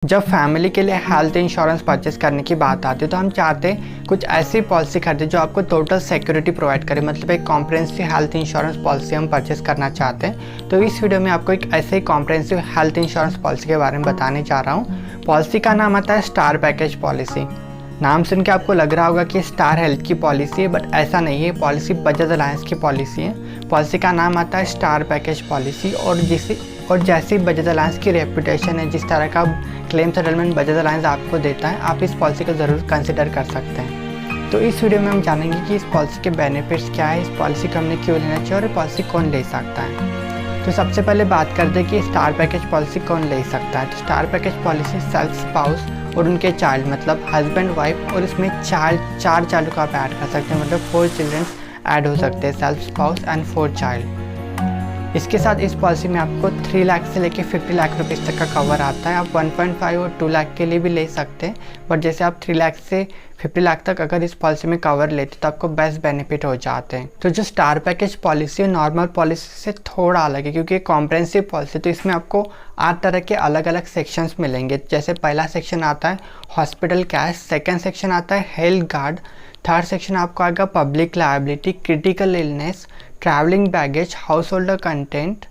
जब फैमिली के लिए हेल्थ इंश्योरेंस परचेस करने की बात आती है तो हम चाहते हैं कुछ ऐसी पॉलिसी खरीदें जो आपको टोटल सिक्योरिटी प्रोवाइड करे। मतलब एक कॉम्प्रिहेंसिव हेल्थ इंश्योरेंस पॉलिसी हम परचेस करना चाहते हैं। तो इस वीडियो में आपको एक ऐसे ही कॉम्प्रिहेंसिव हेल्थ इंश्योरेंस पॉलिसी के बारे में बताने जा रहा हूँ। पॉलिसी का नाम आता है स्टार पैकेज पॉलिसी। नाम सुन के आपको लग रहा होगा कि स्टार हेल्थ की पॉलिसी है, बट ऐसा नहीं है। पॉलिसी बजाज अलायंस की पॉलिसी है। पॉलिसी का नाम आता है स्टार पैकेज पॉलिसी। और जैसी बजाज अलायंस की रेपुटेशन है, जिस तरह का क्लेम सेटलमेंट बजाज अलायंस आपको देता है, आप इस पॉलिसी को ज़रूर कंसिडर कर सकते हैं। तो इस वीडियो में हम जानेंगे कि इस पॉलिसी के बेनिफिट्स क्या है, इस पॉलिसी को हमने क्यों लेना चाहिए और ये पॉलिसी कौन ले सकता है। तो सबसे पहले बात करते हैं कि स्टार पैकेज पॉलिसी कौन ले सकता है। तो star package policy self spouse और उनके चाइल्ड, मतलब हस्बैंड वाइफ और इसमें चार चाइल्ड को आप ऐड कर सकते हैं। मतलब 4 चिल्ड्रन ऐड हो सकते हैं, सेल्फ स्पाउस एंड 4 चाइल्ड। इसके साथ इस पॉलिसी में आपको 3 लाख से लेकर 50 लाख रुपीज़ तक का कवर आता है। आप 1.5 और 2 लाख के लिए भी ले सकते हैं, बट जैसे आप 3 लाख से 50 लाख तक अगर इस पॉलिसी में कवर लेते तो आपको बेस्ट बेनिफिट हो जाते हैं। तो जो स्टार पैकेज पॉलिसी है नॉर्मल पॉलिसी से थोड़ा अलग है, क्योंकि कॉम्प्रिहेंसिव पॉलिसी। तो इसमें आपको 8 तरह के अलग अलग सेक्शंस मिलेंगे। जैसे पहला सेक्शन आता है हॉस्पिटल कैश, सेकेंड सेक्शन आता है हेल्थ गार्ड, थर्ड सेक्शन आपको आएगा public liability, critical illness, travelling baggage, house holder content.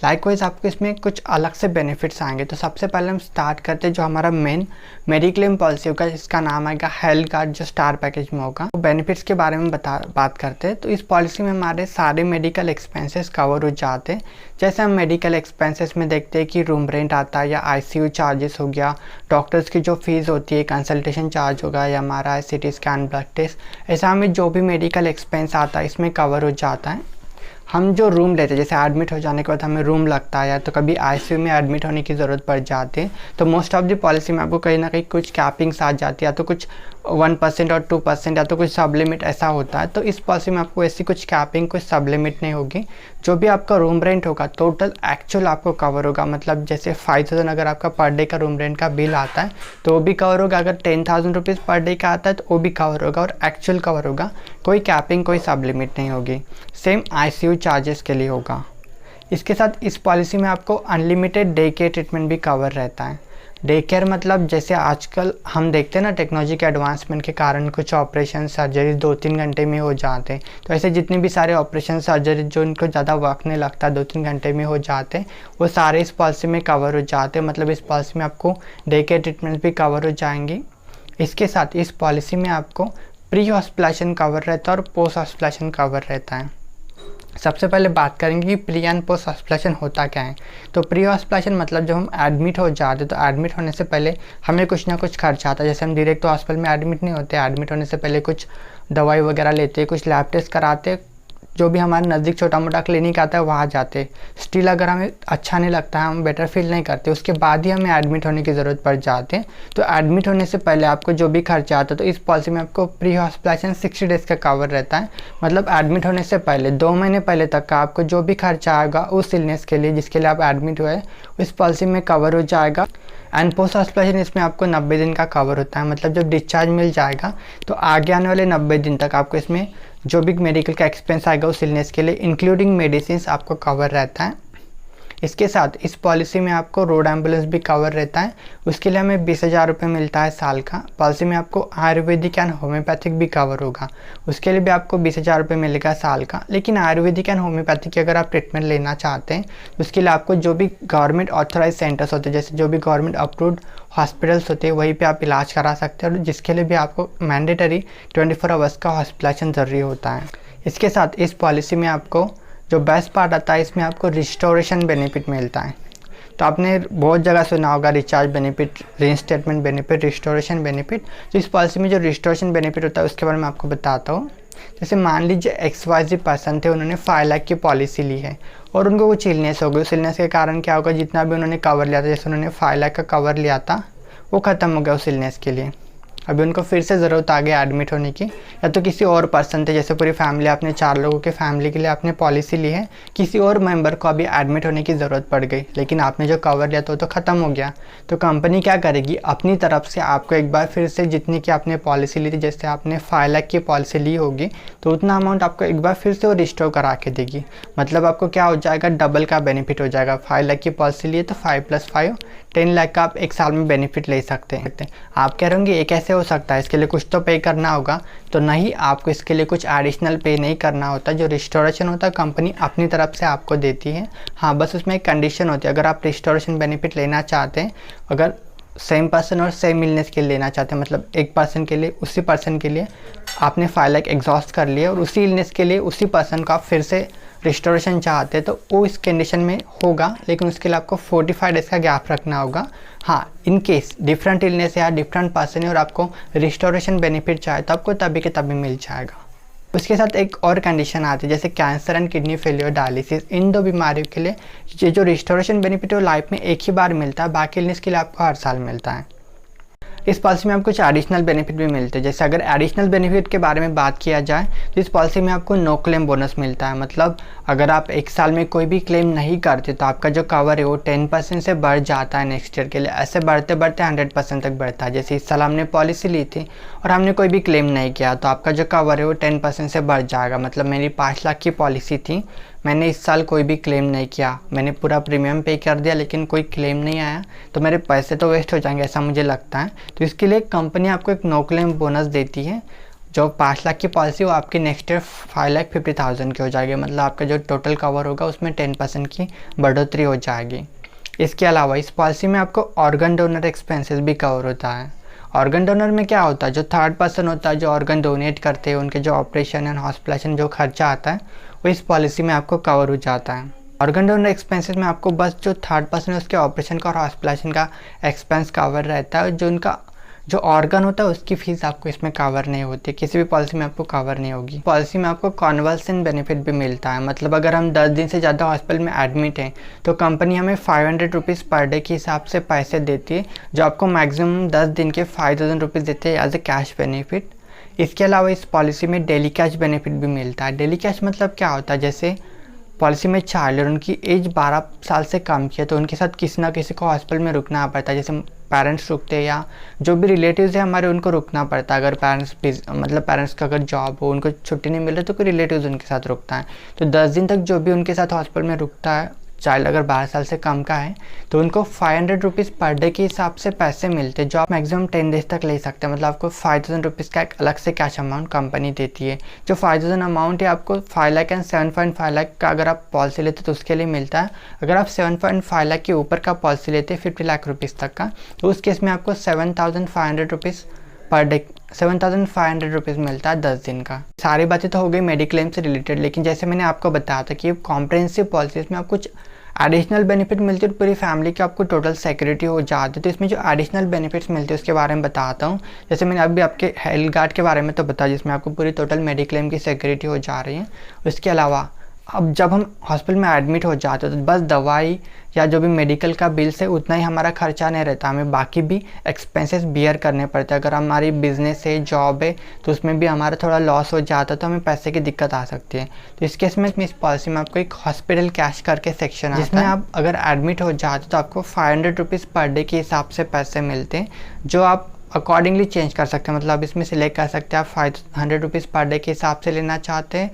Likewise आपको इसमें कुछ अलग से बेनिफिट्स आएंगे। तो सबसे पहले हम स्टार्ट करते हैं जो हमारा मेन मेडिक्लेम पॉलिसी होगा, जिसका नाम आएगा हेल्थ कार्ड, जो स्टार पैकेज में होगा। तो बेनिफिट्स के बारे में बात करते हैं। तो इस पॉलिसी में हमारे सारे मेडिकल एक्सपेंसेस कवर हो जाते हैं। जैसे हम मेडिकल एक्सपेंसेस में देखते हैं कि रूम रेंट आता है, या ICU चार्जेस हो गया, डॉक्टर्स की जो फीस होती है, कंसल्टेशन चार्ज होगा, या हमारा CT स्कैन, ब्लड टेस्ट, ऐसा हमें जो भी मेडिकल एक्सपेंस आता है इसमें कवर हो जाता है। हम जो रूम लेते हैं, जैसे एडमिट हो जाने के बाद हमें रूम लगता है, या तो कभी ICU में एडमिट होने की ज़रूरत पड़ जाती है, तो मोस्ट ऑफ द पॉलिसी में आपको कहीं ना कहीं कुछ कैपिंग्स आ जाती है, या तो कुछ 1% और 2%, या तो कुछ सब लिमिट ऐसा होता है। तो इस पॉलिसी में आपको ऐसी कुछ कैपिंग, कुछ सब लिमिट नहीं होगी। जो भी आपका रूम रेंट होगा टोटल एक्चुअल आपको कवर होगा। मतलब जैसे 5000 अगर आपका पर डे का रूम रेंट का बिल आता है तो वो भी कवर होगा। अगर 10,000 रुपीज़ पर डे का आता है तो वो भी कवर होगा और एक्चुअल कवर होगा। कोई कैपिंग, कोई सब लिमिट नहीं होगी। सेम ICU चार्जेस के लिए होगा। इसके साथ इस पॉलिसी में आपको अनलिमिटेड डे केयर ट्रीटमेंट भी कवर रहता है। डे केयर मतलब जैसे आजकल हम देखते हैं ना, टेक्नोलॉजी के एडवांसमेंट के कारण कुछ ऑपरेशन सर्जरी 2-3 घंटे में हो जाते हैं। तो ऐसे जितने भी सारे ऑपरेशन सर्जरी जो इनको ज़्यादा वक्त नहीं लगता, 2-3 घंटे में हो जाते हैं, वो सारे इस पॉलिसी में कवर हो जाते हैं। मतलब इस पॉलिसी में आपको डे केयर ट्रीटमेंट भी कवर हो जाएंगी। इसके साथ इस पॉलिसी में आपको प्री हॉस्पिटलाइजेशन कवर रहता है और पोस्ट हॉस्पिटलाइजेशन कवर रहता है। सबसे पहले बात करेंगे कि प्री एंड पोस्ट हॉस्पिटलाइजेशन होता क्या है। तो प्री हॉस्पिटलाइजेशन मतलब जब हम एडमिट हो जाते तो एडमिट होने से पहले हमें कुछ ना कुछ खर्च आता है। जैसे हम डायरेक्ट तो हॉस्पिटल में एडमिट नहीं होते, एडमिट होने से पहले कुछ दवाई वगैरह लेते, कुछ लैब टेस्ट कराते, जो भी हमारे नज़दीक छोटा मोटा क्लिनिक आता है वहाँ जाते। स्टिल अगर हमें अच्छा नहीं लगता है, हम बेटर फील नहीं करते, उसके बाद ही हमें एडमिट होने की ज़रूरत पड़ जाती है। तो एडमिट होने से पहले आपको जो भी खर्चा आता है, तो इस पॉलिसी में आपको प्री हॉस्पिटलाइजेशन 60 डेज़ का कवर रहता है। मतलब एडमिट होने से पहले 2 महीने पहले तक का आपको जो भी खर्चा आएगा उस इलनेस के लिए जिसके लिए आप एडमिट हुए, इस पॉलिसी में कवर हो जाएगा। एंड पोस्ट हॉस्पिटलाइजेशन इसमें आपको 90 दिन का कवर होता है। मतलब जब डिस्चार्ज मिल जाएगा तो आगे आने वाले 90 दिन तक आपको इसमें जो भी मेडिकल का एक्सपेंस आएगा उस इलनेस के लिए इंक्लूडिंग मेडिसिन आपको कवर रहता है। इसके साथ इस पॉलिसी में आपको रोड एम्बुलेंस भी कवर रहता है। उसके लिए हमें 20,000 रुपये मिलता है साल का। पॉलिसी में आपको आयुर्वेदिक एंड होम्योपैथिक भी कवर होगा, उसके लिए भी आपको 20,000 रुपये मिलेगा साल का। लेकिन आयुर्वेदिक एंड होम्योपैथिक की अगर आप ट्रीटमेंट लेना चाहते हैं तो उसके लिए आपको जो भी गवर्नमेंट ऑथराइज सेंटर्स होते हैं, जैसे जो भी गवर्नमेंट अप्रूव्ड हॉस्पिटल्स होते हैं, वहीं पे आप इलाज करा सकते हैं, और जिसके लिए भी आपको मैंडेटरी 24 आवर्स का हॉस्पिटलाइजेशन ज़रूरी होता है। इसके साथ इस पॉलिसी में आपको जो बेस्ट पार्ट आता है, इसमें आपको रिस्टोरेशन बेनिफिट मिलता है। तो आपने बहुत जगह सुना होगा recharge benefit, reinstatement benefit, restoration benefit. तो इस पॉलिसी में जो रिस्टोरेशन बेनिफिट होता है उसके बारे में आपको बताता हूँ। जैसे मान लीजिए XYZ पर्सन थे, उन्होंने 5 लाख की पॉलिसी ली है और उनको कुछ इलनेस हो गई। उस इलनेस के कारण क्या होगा, जितना भी उन्होंने कवर लिया था, जैसे उन्होंने 5 लाख का कवर लिया था वो ख़त्म हो गया उस इलनेस के लिए। अभी उनको फिर से ज़रूरत आ गई एडमिट होने की, या तो किसी और पर्सन थे, जैसे पूरी फैमिली, आपने 4 लोगों के फैमिली के लिए आपने पॉलिसी ली है, किसी और मेंबर को अभी एडमिट होने की ज़रूरत पड़ गई, लेकिन आपने जो कवर लिया था वो तो ख़त्म हो गया। तो कंपनी क्या करेगी, अपनी तरफ से आपको एक बार फिर से जितनी की आपने पॉलिसी ली थी, जैसे आपने 5 लाख की पॉलिसी ली होगी तो उतना अमाउंट आपको एक बार फिर से वो रिस्टोर करा के देगी। मतलब आपको क्या हो जाएगा, डबल का बेनिफिट हो जाएगा। 5 लाख की पॉलिसी लिए तो 5 + 5 10 लाख का आप एक साल में बेनिफिट ले सकते हैं। आप कह रहे होंगे ये कैसे हो सकता है, इसके लिए कुछ तो पे करना होगा। तो नहीं, आपको इसके लिए कुछ एडिशनल पे नहीं करना होता। जो रिस्टोरेशन होता है कंपनी अपनी तरफ से आपको देती है। हाँ, बस उसमें एक कंडीशन होती है, अगर आप रिस्टोरेशन बेनिफिट लेना चाहते हैं, अगर सेम पर्सन और सेम इलनेस के लिए लेना चाहते हैं, मतलब एक पर्सन के लिए उसी पर्सन के लिए आपने 5 लाख एग्जॉस्ट कर लिया और उसी इलनेस के लिए उसी पर्सन को आप फिर से रिस्टोरेशन चाहते हैं, तो वो इस कंडीशन में होगा, लेकिन उसके लिए आपको 45 डेज़ का गैप रखना होगा। हाँ, इन केस डिफरेंट इलनेस या डिफरेंट पर्सन है और आपको रिस्टोरेशन बेनिफिट चाहे तो आपको तभी के तभी मिल जाएगा। उसके साथ एक और कंडीशन आती है, जैसे cancer and kidney failure, dialysis, इन 2 बीमारियों के लिए ये जो रिस्टोरेशन बेनिफिट है वो लाइफ में एक ही बार मिलता है, बाकी इलनेस के लिए आपको हर साल मिलता है। इस पॉलिसी में आपको कुछ एडिशनल बेनिफिट भी मिलते हैं। जैसे अगर एडिशनल बेनिफिट के बारे में बात किया जाए तो इस पॉलिसी में आपको नो क्लेम बोनस मिलता है। मतलब अगर आप एक साल में कोई भी क्लेम नहीं करते तो आपका जो कवर है वो 10% से बढ़ जाता है नेक्स्ट ईयर के लिए। ऐसे बढ़ते बढ़ते 100% तक बढ़ता है। जैसे इस साल हमने पॉलिसी ली थी और हमने कोई भी क्लेम नहीं किया तो आपका जो कवर है वो 10% से बढ़ जाएगा। मतलब मेरी 5 लाख की पॉलिसी थी, मैंने इस साल कोई भी क्लेम नहीं किया, मैंने पूरा प्रीमियम पे कर दिया लेकिन कोई क्लेम नहीं आया, तो मेरे पैसे तो वेस्ट हो जाएंगे, ऐसा मुझे लगता है। तो इसके लिए कंपनी आपको एक नो क्लेम बोनस देती है। जो 5 लाख की पॉलिसी वो आपकी नेक्स्ट ईयर 5,50,000 की हो जाएगी। मतलब आपका जो टोटल कवर होगा उसमें 10% की बढ़ोतरी हो जाएगी। इसके अलावा इस पॉलिसी में आपको ऑर्गन डोनर एक्सपेंसेस भी कवर होता है। ऑर्गन डोनर में क्या होता है, जो थर्ड पर्सन होता है जो ऑर्गन डोनेट करते हैं, उनके जो ऑपरेशन एंड हॉस्पिटलाइजेशन जो खर्चा आता है वो इस पॉलिसी में आपको कवर हो जाता है। ऑर्गन डोनर एक्सपेंसेस में आपको बस जो थर्ड पर्सन है उसके ऑपरेशन का और हॉस्पिटलाइजेशन का एक्सपेंस कवर रहता है। जो उनका जो ऑर्गन होता है उसकी फीस आपको इसमें कवर नहीं होती, किसी भी पॉलिसी में आपको कवर नहीं होगी। पॉलिसी में आपको कॉन्वल्सेंट बेनिफिट भी मिलता है। मतलब अगर हम 10 दिन से ज़्यादा हॉस्पिटल में एडमिट हैं तो कंपनी हमें 500 रुपीज़ पर डे के हिसाब से पैसे देती है, जो आपको मैक्सिमम 10 दिन के 5,000 रुपीज़ देते हैं एज ए कैश बेनिफिट। इसके अलावा इस पॉलिसी में डेली कैश बेनिफिट भी मिलता है। डेली कैश मतलब क्या होता है, जैसे पॉलिसी में चाइल्ड और उनकी एज 12 साल से कम की है तो उनके साथ किसी ना किसी को हॉस्पिटल में रुकना पड़ता है। जैसे पेरेंट्स रुकते हैं या जो भी रिलेटिव्स है हमारे, उनको रुकना पड़ता है। अगर पेरेंट्स का अगर जॉब हो, उनको छुट्टी नहीं मिल रही तो कोई रिलेटिव्स उनके साथ रुकता है। तो 10 दिन तक जो भी उनके साथ हॉस्पिटल में रुकता है, चाइल्ड अगर 12 साल से कम का है, तो उनको 500 रुपीज़ पर डे के हिसाब से पैसे मिलते हैं, जो आप मैक्सिमम 10 डेज तक ले सकते हैं। मतलब आपको 5,000 रुपीज़ का एक अलग से कैश अमाउंट कंपनी देती है। जो 5,000 अमाउंट है आपको 5 लाख एंड 7.5 लाख का अगर आप पॉलिसी लेते तो उसके लिए मिलता है। अगर आप 7.5 लाख के ऊपर का पॉलिसी लेते हैं 50 लाख रुपीज़ तक का, तो उस केस में आपको 7,500 रुपीज़ पर डे 7,500 रुपीज़ मिलता है 10 दिन का। सारी बातें तो हो गई मेडिक्लेम से रिलेटेड, लेकिन जैसे मैंने आपको बताया था कि कॉम्प्रिहेंसिव पॉलिसीज़ में आप कुछ एडिशनल बेनिफिट मिलते हैं, पूरी फैमिली की आपको टोटल सिक्योरिटी हो जाती है। तो इसमें जो एडिशनल बेनिफिट्स मिलते हैं उसके बारे में बताता हूँ। जैसे मैंने अभी आपके हेल्थ गार्ड के बारे में तो बताया, जिसमें आपको पूरी टोटल मेडिक्लेम की सिक्योरिटी हो जा रही है। उसके अलावा अब जब हम हॉस्पिटल में एडमिट हो जाते हैं तो बस दवाई या जो भी मेडिकल का बिल्स है उतना ही हमारा खर्चा नहीं रहता, हमें बाकी भी एक्सपेंसेस बियर करने पड़ते हैं। अगर हमारी बिजनेस है, जॉब है, तो उसमें भी हमारा थोड़ा लॉस हो जाता है तो हमें पैसे की दिक्कत आ सकती है। तो इस केस में इस पॉलिसी में आपको एक हॉस्पिटल कैश करके सेक्शन आता है, जिसमें आप अगर एडमिट हो जाते तो आपको 500 रुपीज़ पर डे के हिसाब से पैसे मिलते हैं, जो आप अकॉर्डिंगली चेंज कर सकते हैं। मतलब आप इसमें सिलेक्ट कर सकते हैं आप 500 रुपीज़ पर डे के हिसाब से लेना चाहते हैं,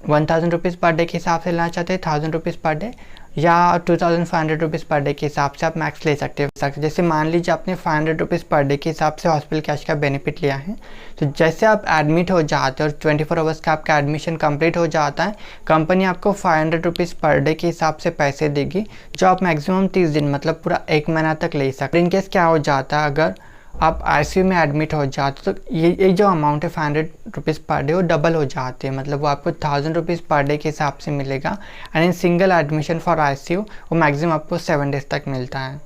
1,000 रुपीज़ पर डे के हिसाब से लेना चाहते हैं, 1,000 रुपीज़ पर डे, या 2,500 रुपीज़ पर डे के हिसाब से आप मैक्स ले सकते हैं। जैसे मान लीजिए आपने 500 रुपीज़ पर डे के हिसाब से हॉस्पिटल कैश का बेनिफिट लिया है, तो जैसे आप एडमिट हो जाते हैं और 24 आवर्स का आपका एडमिशन कंप्लीट हो जाता है, कंपनी आपको 500 रुपीज़ पर डे के हिसाब से पैसे देगी, जो आप मैक्सिमम 30 दिन मतलब पूरा 1 महीना तक ले सकते हैं। इनकेस क्या हो जाता है, अगर आप आईसीयू में एडमिट हो जाते तो ये जो अमाउंट है 500 रुपीज़ पर डे वो डबल हो जाते हैं। मतलब वो आपको 1,000 रुपीज़ पर डे के हिसाब से मिलेगा। And in single admission for ICU वो मैक्सिमम आपको 7 डेज तक मिलता है।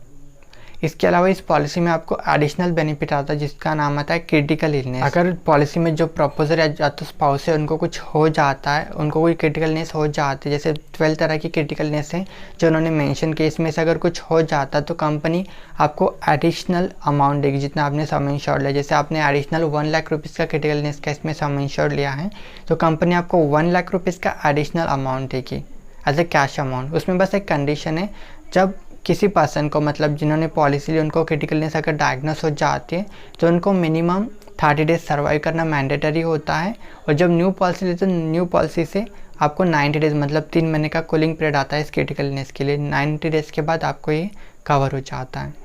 इसके अलावा इस पॉलिसी में आपको एडिशनल बेनिफिट आता है जिसका नाम आता है क्रिटिकल इलनेस। अगर पॉलिसी में जो प्रपोजर या तो स्पाउस है उनको कुछ हो जाता है, उनको कोई क्रिटिकल इलनेस हो जाती है, जैसे 12 तरह की क्रिटिकल इलनेस है जो उन्होंने मेंशन किया, इसमें से अगर कुछ हो जाता है तो कंपनी आपको एडिशनल अमाउंट देगी जितना आपने सम इंश्योर्ड लिया। जैसे आपने एडिशनल 1 लाख रुपीज़ का क्रिटिकल इलनेस का इसमें सम इंश्योर्ड लिया है तो कंपनी आपको 1 लाख रुपीज़ का एडिशनल अमाउंट देगी एज ए कैश अमाउंट। उसमें बस एक कंडीशन है, जब किसी पर्सन को मतलब जिन्होंने पॉलिसी ली उनको क्रिटिकल इलनेस अगर डायग्नोस हो जाती है तो उनको मिनिमम 30 डेज सर्वाइव करना मैंडेटरी होता है। और जब न्यू पॉलिसी लेते तो न्यू पॉलिसी से आपको 90 डेज मतलब 3 महीने का कूलिंग पीरियड आता है इस क्रिटिकल इलनेस के लिए। 90 डेज के बाद आपको ये कवर हो जाता है।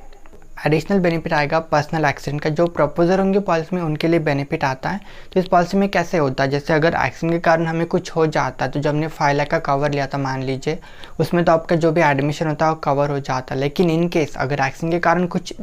एडिशनल बेनिफिट आएगा पर्सनल एक्सीडेंट का, जो प्रपोजर होंगे पॉलिसी में उनके लिए बेनिफिट आता है। तो इस पॉलिसी में कैसे होता है, जैसे अगर एक्सीडेंट के कारण हमें कुछ हो जाता है तो जब हमने 5 लाख का कवर लिया था मान लीजिए, उसमें तो आपका जो भी एडमिशन होता है वो कवर हो जाता है। लेकिन इन केस अगर एक्सीडेंट के कारण कुछ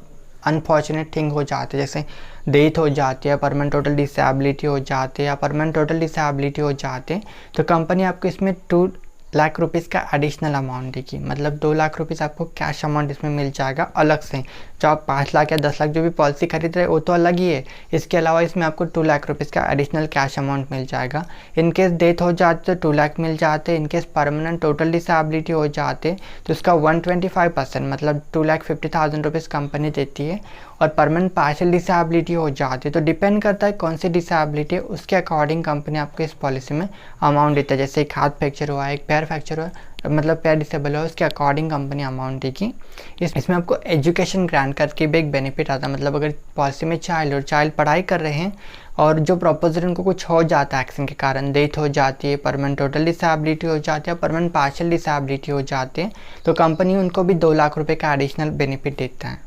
अनफॉर्चुनेट थिंग हो जाती है, जैसे डेथ हो जाती है, परमानेंट टोटल डिसेबिलिटी हो जाती है या परमानेंट टोटल डिसेबिलिटी हो जाती है, तो कंपनी आपको इसमें 2 लाख रुपीज़ का एडिशनल अमाउंट देगी। मतलब 2 लाख रुपीज़ आपको कैश अमाउंट इसमें मिल जाएगा अलग से। जो आप 5 लाख या 10 लाख जो भी पॉलिसी खरीद रहे वो तो अलग ही है, इसके अलावा इसमें आपको 2 लाख रुपीज़ का एडिशनल कैश अमाउंट मिल जाएगा। इनकेस डेथ हो जाती तो 2 लाख मिल जाते, इनकेस परमानेंट टोटल डिसेबिलिटी हो जाते तो उसका 125% मतलब 2,50,000 रुपीज़ कंपनी देती है। और परमानेंट पार्शियल डिसेबिलिटी हो जाती है तो डिपेंड करता है कौन सी डिसेबिलिटी है, उसके अकॉर्डिंग कंपनी आपको इस पॉलिसी में अमाउंट देता है। जैसे एक हाथ फ्रैक्चर हुआ, एक पैर फ्रैक्चर हुआ, मतलब पैर डिसेबल हो, उसके अकॉर्डिंग कंपनी अमाउंट देगी। इसमें आपको एजुकेशन ग्रांट करके भी एक बेनिफिट आता है। मतलब अगर पॉलिसी में चाइल्ड पढ़ाई कर रहे हैं और जो प्रपोजर उनको कुछ हो जाता है एक्सीडेंट के कारण, डेथ हो जाती है, परमानेंट टोटल डिसेबिलिटी हो जाती है, परमानेंट पार्शियल डिसेबिलिटी हो जाती है, तो कंपनी उनको भी 2 लाख रुपये का एडिशनल बेनिफिट देता है।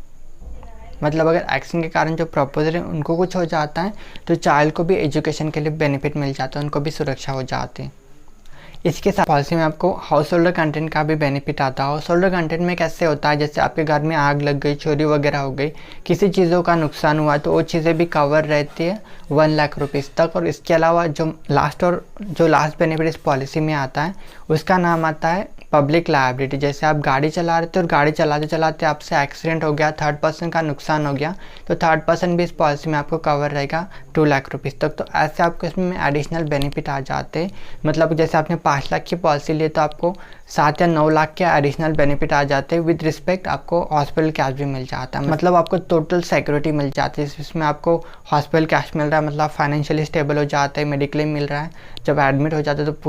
मतलब अगर एक्सीडेंट के कारण जो प्रपोजर है उनको कुछ हो जाता है तो चाइल्ड को भी एजुकेशन के लिए बेनिफिट मिल जाता है, उनको भी सुरक्षा हो जाती है। इसके साथ पॉलिसी में आपको हाउस होल्डर कंटेंट का भी बेनिफिट आता है। हाउस होल्डर कंटेंट में कैसे होता है, जैसे आपके घर में आग लग गई, चोरी वगैरह हो गई, किसी चीज़ों का नुकसान हुआ तो वो चीज़ें भी कवर रहती है 1 लाख रुपीज़ तक। और इसके अलावा जो लास्ट बेनिफिट इस पॉलिसी में आता है उसका नाम आता है पब्लिक लायबिलिटी। जैसे आप गाड़ी चला रहे थे और गाड़ी चलाते चलाते आपसे एक्सीडेंट हो गया, 3rd पर्सन का नुकसान हो गया, तो 3rd पर्सन भी इस पॉलिसी में आपको कवर रहेगा 2 लाख रुपीज़ तक। तो ऐसे आपको इसमें एडिशनल बेनिफिट आ जाते हैं। मतलब जैसे आपने 5 लाख की पॉलिसी ली तो आपको 7 या 9 लाख के एडिशनल बेनिफिट आ जाते हैं। विद रिस्पेक्ट आपको हॉस्पिटल कैश भी मिल जाता है, मतलब आपको टोटल सिक्योरिटी मिल जाती है। इसमें आपको हॉस्पिटल कैश मिल रहा है, मतलब फाइनेंशियली स्टेबल हो जाता है, मेडिक्लेम मिल रहा है। जब एडमिट हो जाते हैं तो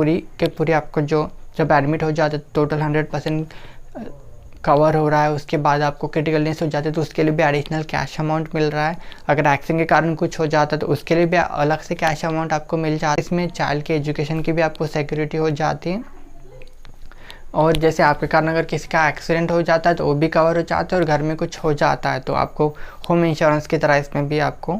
पूरी आपको जब एडमिट हो जाते तो टोटल 100% कवर हो रहा है। उसके बाद आपको क्रिटिकल इलनेस हो जाते तो उसके लिए भी एडिशनल कैश अमाउंट मिल रहा है। अगर एक्सीडेंट के कारण कुछ हो जाता तो उसके लिए भी अलग से कैश अमाउंट आपको मिल जाता है। इसमें चाइल्ड के एजुकेशन की भी आपको सिक्योरिटी हो जाती है। और जैसे आपके कारण अगर किसी का एक्सीडेंट हो जाता है तो वो भी कवर हो जाता है, और घर में कुछ हो जाता है तो आपको होम इंश्योरेंस की तरह इसमें भी आपको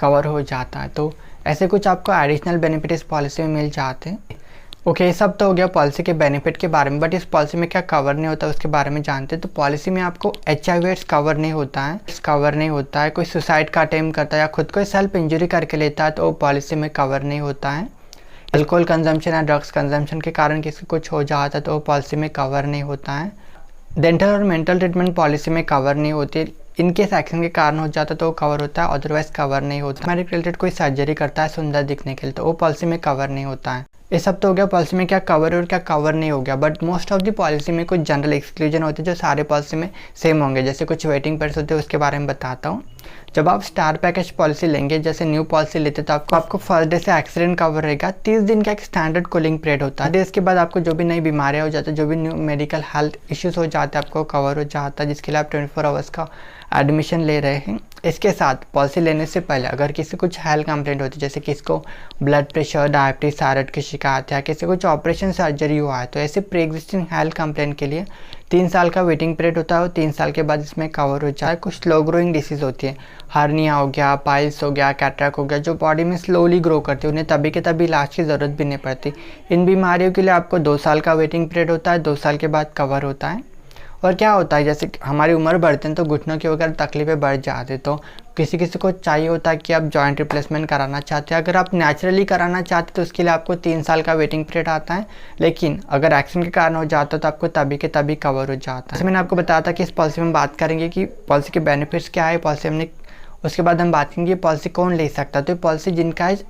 कवर हो जाता है। तो ऐसे कुछ आपको एडिशनल बेनिफिट इस पॉलिसी में मिल जाते हैं। ओके, ये सब तो हो गया पॉलिसी के बेनिफिट के बारे में, बट इस पॉलिसी में क्या कवर नहीं होता उसके बारे में जानते हैं। तो पॉलिसी में आपको HIV/AIDS कवर नहीं होता है। कोई सुसाइड का अटेम्प्ट करता है या खुद को सेल्फ इंजरी करके लेता है तो वो पॉलिसी में कवर नहीं होता है। अल्कोहल कंजम्पशन या ड्रग्स कंजम्पशन के कारण किसी को कुछ हो जाता है तो वो पॉलिसी में कवर नहीं होता है। डेंटल और मेंटल ट्रीटमेंट पॉलिसी में कवर नहीं होती। इनकेस एक्सीडेंट के कारण हो जाता है तो वो कवर होता है, अदरवाइज कवर नहीं होता। हमारे रिलेटेड कोई सर्जरी करता है सुंदर दिखने के लिए तो वो पॉलिसी में कवर नहीं होता है। ये सब तो हो गया पॉलिसी में क्या कवर है और क्या कवर नहीं हो गया। But most of the policy में कुछ जनरल एक्सक्लूजन होते हैं जो सारे पॉलिसी में सेम होंगे। जैसे कुछ वेटिंग पीरियड्स होते हैं उसके बारे में बताता हूँ। जब आप स्टार पैकेज पॉलिसी लेंगे, जैसे न्यू पॉलिसी लेते तो आपको फर्स्ट डे से एक्सीडेंट कवर रहेगा। 30 दिन का एक स्टैंडर्ड कूलिंग पीरियड होता है। इसके बाद आपको जो भी नई बीमारियाँ हो जाती है, जो भी न्यू मेडिकल हेल्थ इश्यूज हो जाते हैं आपको कवर हो जाता है, जिसके लिए आप 24 आवर्स का एडमिशन ले रहे हैं। इसके साथ पॉलिसी लेने से पहले अगर किसी कुछ हेल्थ कंप्लेंट होती है, जैसे किसी को ब्लड प्रेशर, डायबिटीज, थायराइड की शिकायत है, किसी को कुछ ऑपरेशन सर्जरी हुआ है, तो ऐसे प्री एग्जिस्टिंग हेल्थ कंप्लेंट के लिए 3 साल का वेटिंग पीरियड होता है और 3 साल के बाद इसमें कवर हो जाता है। कुछ स्लो ग्रोइंग डिसीज़ होती है, हार्निया हो गया, पाइल्स हो गया, कैटरेक्ट हो गया, जो बॉडी में स्लोली ग्रो करती है, उन्हें तभी के तभी इलाज की ज़रूरत भी नहीं पड़ती। इन बीमारियों के लिए आपको 2 साल का वेटिंग पीरियड होता है, 2 साल के बाद कवर होता है। और क्या होता है, जैसे हमारी उम्र बढ़ते हैं तो घुटनों की वगैरह तकलीफें बढ़ जाती है, तो किसी किसी को चाहिए होता है कि आप जॉइंट रिप्लेसमेंट कराना चाहते हैं। अगर आप नेचुरली कराना चाहते हैं तो उसके लिए आपको 3 साल का वेटिंग पीरियड आता है, लेकिन अगर एक्सीडेंट के कारण हो जाता है तो आपको तभी के तभी कवर हो जाता है। जैसे मैंने आपको बताया था कि इस पॉलिसी में बात करेंगे कि पॉलिसी के बेनिफिट्स क्या है, पॉलिसी हमने, उसके बाद हम बात करेंगे पॉलिसी कौन ले सकता है। तो पॉलिसी जिनका एज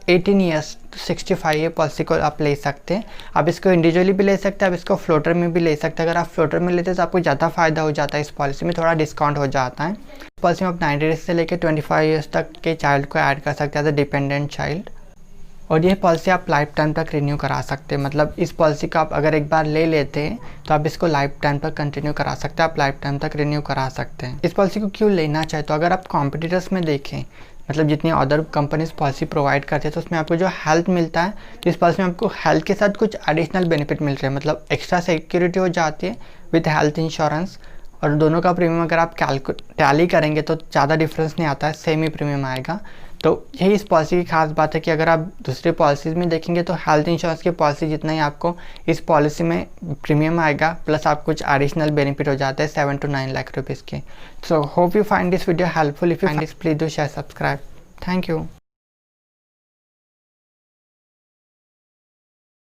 18 ईयर्स to 65 ये पॉलिसी को आप ले सकते हैं। आप इसको इंडिविजुअली भी ले सकते हैं, आप इसको फ्लोटर में भी ले सकते हैं। अगर आप फ्लोटर में लेते हैं तो आपको ज़्यादा फ़ायदा हो जाता है, इस पॉलिसी में थोड़ा डिस्काउंट हो जाता है। पॉलिसी में आप 90 डेज से लेकर 25 ईयर्स तक के चाइल्ड को ऐड कर सकते हैं एज अ डिपेंडेंट चाइल्ड। और ये पॉलिसी आप लाइफ टाइम तक रिन्यू करा सकते हैं। मतलब इस पॉलिसी को आप अगर एक बार ले लेते हैं तो आप इसको लाइफ टाइम तक कंटिन्यू करा सकते हैं, आप लाइफ टाइम तक रिन्यू करा सकते हैं। इस पॉलिसी को क्यों लेना चाहिए, तो अगर आप कॉम्पिटिटर्स में देखें, मतलब जितनी अदर कंपनीज पॉलिसी प्रोवाइड करते हैं तो उसमें आपको जो हेल्थ मिलता है, तो इस पॉलिसी में आपको हेल्थ के साथ कुछ एडिशनल बेनिफिट मिल रहे हैं। मतलब एक्स्ट्रा सिक्योरिटी हो जाती है विद हेल्थ इंश्योरेंस, और दोनों का प्रीमियम अगर आप टैली करेंगे तो ज़्यादा डिफरेंस नहीं आता है, सेम ही प्रीमियम आएगा। तो यही इस पॉलिसी की खास बात है कि अगर आप दूसरे पॉलिसीज़ में देखेंगे तो हेल्थ इंश्योरेंस की पॉलिसी जितना ही आपको इस पॉलिसी में प्रीमियम आएगा, प्लस आप कुछ एडिशनल बेनिफिट हो जाते हैं 7 to 9 लाख रुपीज़ के। So hope you find this video helpful. If you find this, please do share, subscribe. Thank you.